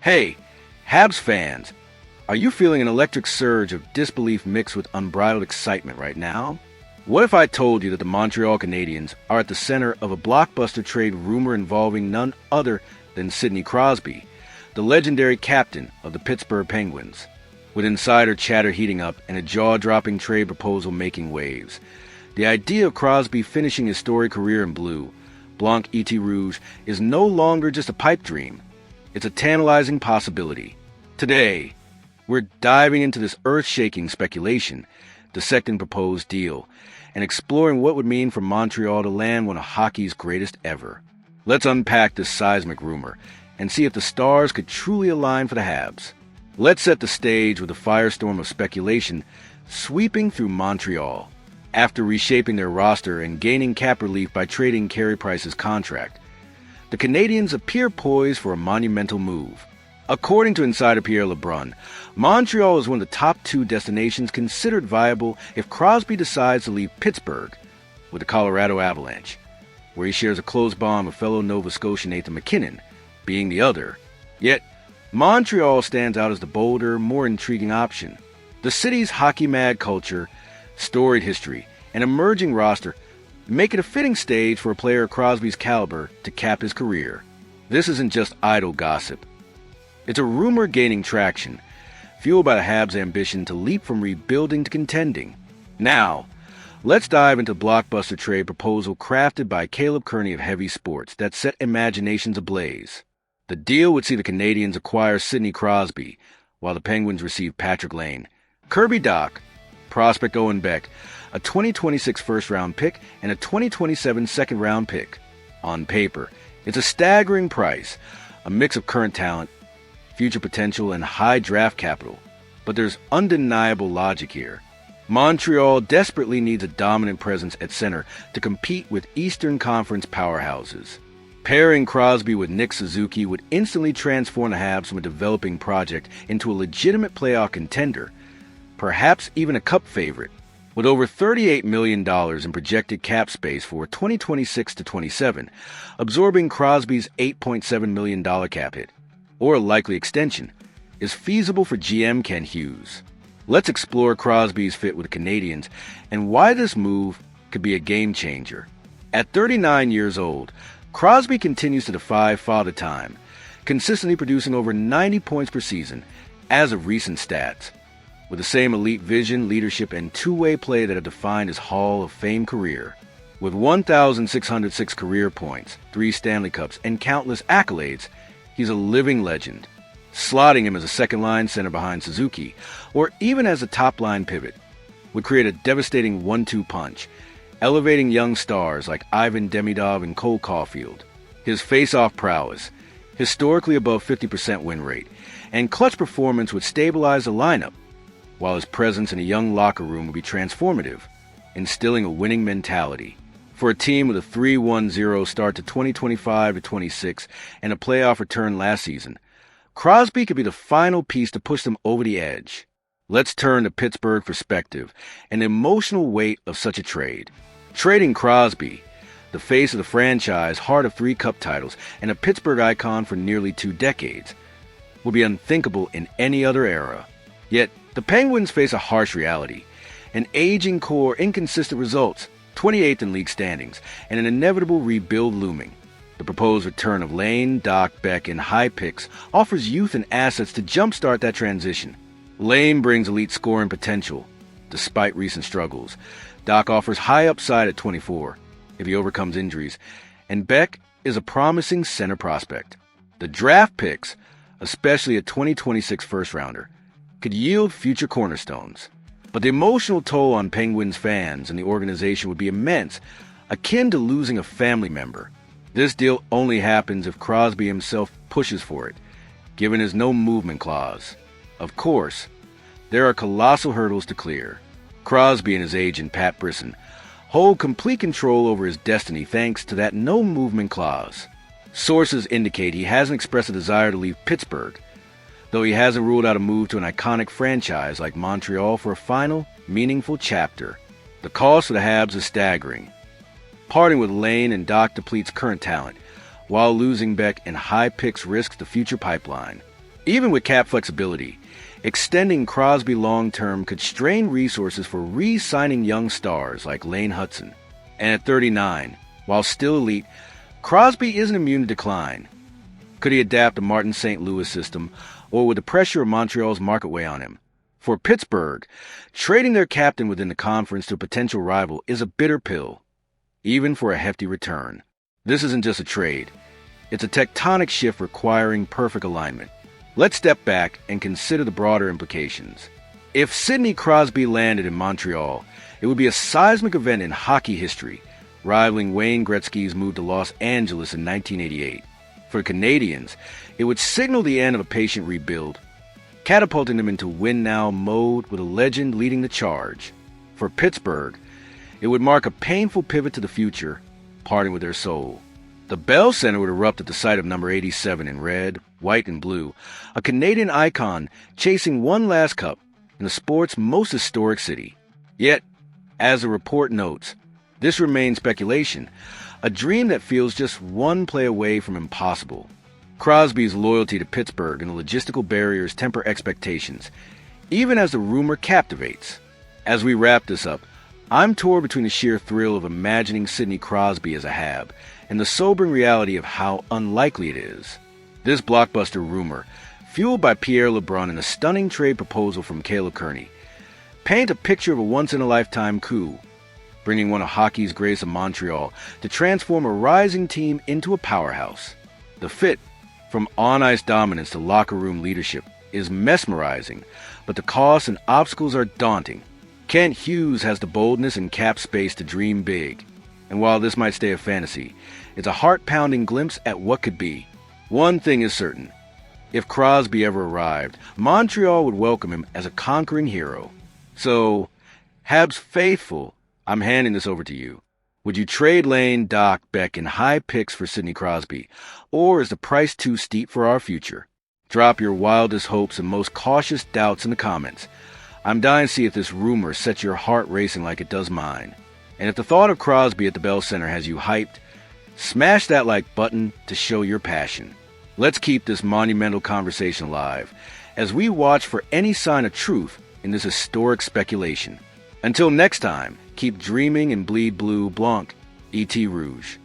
Hey, Habs fans, are you feeling an electric surge of disbelief mixed with unbridled excitement right now? What if I told you that the Montreal Canadiens are at the center of a blockbuster trade rumor involving none other than Sidney Crosby, the legendary captain of the Pittsburgh Penguins? With insider chatter heating up and a jaw-dropping trade proposal making waves, the idea of Crosby finishing his storied career in blue, Blanc et Rouge, is no longer just a pipe dream. It's a tantalizing possibility. Today, we're diving into this earth-shaking speculation, dissecting proposed deal, and exploring what would mean for Montreal to land one of hockey's greatest ever. Let's unpack this seismic rumor and see if the stars could truly align for the Habs. Let's set the stage with a firestorm of speculation sweeping through Montreal. After reshaping their roster and gaining cap relief by trading Carey Price's contract, the Canadiens appear poised for a monumental move. According to insider Pierre LeBrun, Montreal is one of the top two destinations considered viable if Crosby decides to leave Pittsburgh with the Colorado Avalanche, where he shares a close bond with fellow Nova Scotian Nathan MacKinnon, being the other. Yet, Montreal stands out as the bolder, more intriguing option. The city's hockey-mad culture, storied history, and emerging roster make it a fitting stage for a player of Crosby's caliber to cap his career. This isn't just idle gossip. It's a rumor gaining traction, fueled by the Habs' ambition to leap from rebuilding to contending. Now, let's dive into the blockbuster trade proposal crafted by Caleb Kearney of Heavy Sports that set imaginations ablaze. The deal would see the Canadiens acquire Sidney Crosby, while the Penguins receive Patrick Lane, Kirby Dach, prospect Owen Beck, a 2026 first-round pick, and a 2027 second-round pick. On paper, it's a staggering price, a mix of current talent, future potential, and high draft capital. But there's undeniable logic here. Montreal desperately needs a dominant presence at center to compete with Eastern Conference powerhouses. Pairing Crosby with Nick Suzuki would instantly transform the Habs from a developing project into a legitimate playoff contender, perhaps even a cup favorite. With over $38 million in projected cap space for 2026 to 27, absorbing Crosby's $8.7 million cap hit, or a likely extension, is feasible for GM Ken Hughes. Let's explore Crosby's fit with the Canadiens and why this move could be a game-changer. At 39 years old, Crosby continues to defy father time, consistently producing over 90 points per season as of recent stats. With the same elite vision, leadership, and two-way play that have defined his Hall of Fame career. With 1,606 career points, 3 Stanley Cups, and countless accolades, he's a living legend. Slotting him as a second-line center behind Suzuki, or even as a top-line pivot, would create a devastating 1-2 punch, elevating young stars like Ivan Demidov and Cole Caulfield. His face-off prowess, historically above 50% win rate, and clutch performance would stabilize the lineup, while his presence in a young locker room would be transformative, instilling a winning mentality. For a team with a 3-1-0 start to 2025-26 and a playoff return last season, Crosby could be the final piece to push them over the edge. Let's turn to Pittsburgh perspective and the emotional weight of such a trade. Trading Crosby, the face of the franchise, heart of 3 cup titles, and a Pittsburgh icon for nearly 2 decades, would be unthinkable in any other era. Yet, the Penguins face a harsh reality, an aging core, inconsistent results, 28th in league standings, and an inevitable rebuild looming. The proposed return of Lane, Dach, Beck, and high picks offers youth and assets to jumpstart that transition. Lane brings elite scoring potential, despite recent struggles. Dach offers high upside at 24, if he overcomes injuries, and Beck is a promising center prospect. The draft picks, especially a 2026 first-rounder, could yield future cornerstones. But the emotional toll on Penguins fans and the organization would be immense, akin to losing a family member. This deal only happens if Crosby himself pushes for it, given his no-movement clause. Of course, there are colossal hurdles to clear. Crosby and his agent, Pat Brisson, hold complete control over his destiny thanks to that no-movement clause. Sources indicate he hasn't expressed a desire to leave Pittsburgh, though he hasn't ruled out a move to an iconic franchise like Montreal for a final, meaningful chapter. The cost for the Habs is staggering. Parting with Lane and Dach depletes current talent, while losing Beck and high picks risks the future pipeline. Even with cap flexibility, extending Crosby long-term could strain resources for re-signing young stars like Lane Hutson. And at 39, while still elite, Crosby isn't immune to decline. Could he adapt a Martin St. Louis system, or would the pressure of Montreal's market weigh on him? For Pittsburgh, trading their captain within the conference to a potential rival is a bitter pill, even for a hefty return. This isn't just a trade. It's a tectonic shift requiring perfect alignment. Let's step back and consider the broader implications. If Sidney Crosby landed in Montreal, it would be a seismic event in hockey history, rivaling Wayne Gretzky's move to Los Angeles in 1988. For the Canadiens, it would signal the end of a patient rebuild, catapulting them into win-now mode with a legend leading the charge. For Pittsburgh, it would mark a painful pivot to the future, parting with their soul. The Bell Center would erupt at the sight of number 87 in red, white, and blue, a Canadian icon chasing one last cup in the sport's most historic city. Yet, as the report notes, this remains speculation, a dream that feels just one play away from impossible. Crosby's loyalty to Pittsburgh and the logistical barriers temper expectations, even as the rumor captivates. As we wrap this up, I'm torn between the sheer thrill of imagining Sidney Crosby as a Hab and the sobering reality of how unlikely it is. This blockbuster rumor, fueled by Pierre LeBrun and a stunning trade proposal from Caleb Kearney, paint a picture of a once-in-a-lifetime coup, bringing one of hockey's greatest of Montreal to transform a rising team into a powerhouse. The fit, from on-ice dominance to locker-room leadership, is mesmerizing, but the costs and obstacles are daunting. Kent Hughes has the boldness and cap space to dream big, and while this might stay a fantasy, it's a heart-pounding glimpse at what could be. One thing is certain. If Crosby ever arrived, Montreal would welcome him as a conquering hero. So, Habs faithful, I'm handing this over to you. Would you trade Lane, Doc, Beck, and high picks for Sidney Crosby, or is the price too steep for our future? Drop your wildest hopes and most cautious doubts in the comments. I'm dying to see if this rumor sets your heart racing like it does mine. And if the thought of Crosby at the Bell Center has you hyped, smash that like button to show your passion. Let's keep this monumental conversation alive as we watch for any sign of truth in this historic speculation. Until next time, keep dreaming and bleed blue, Blanc, E.T. Rouge.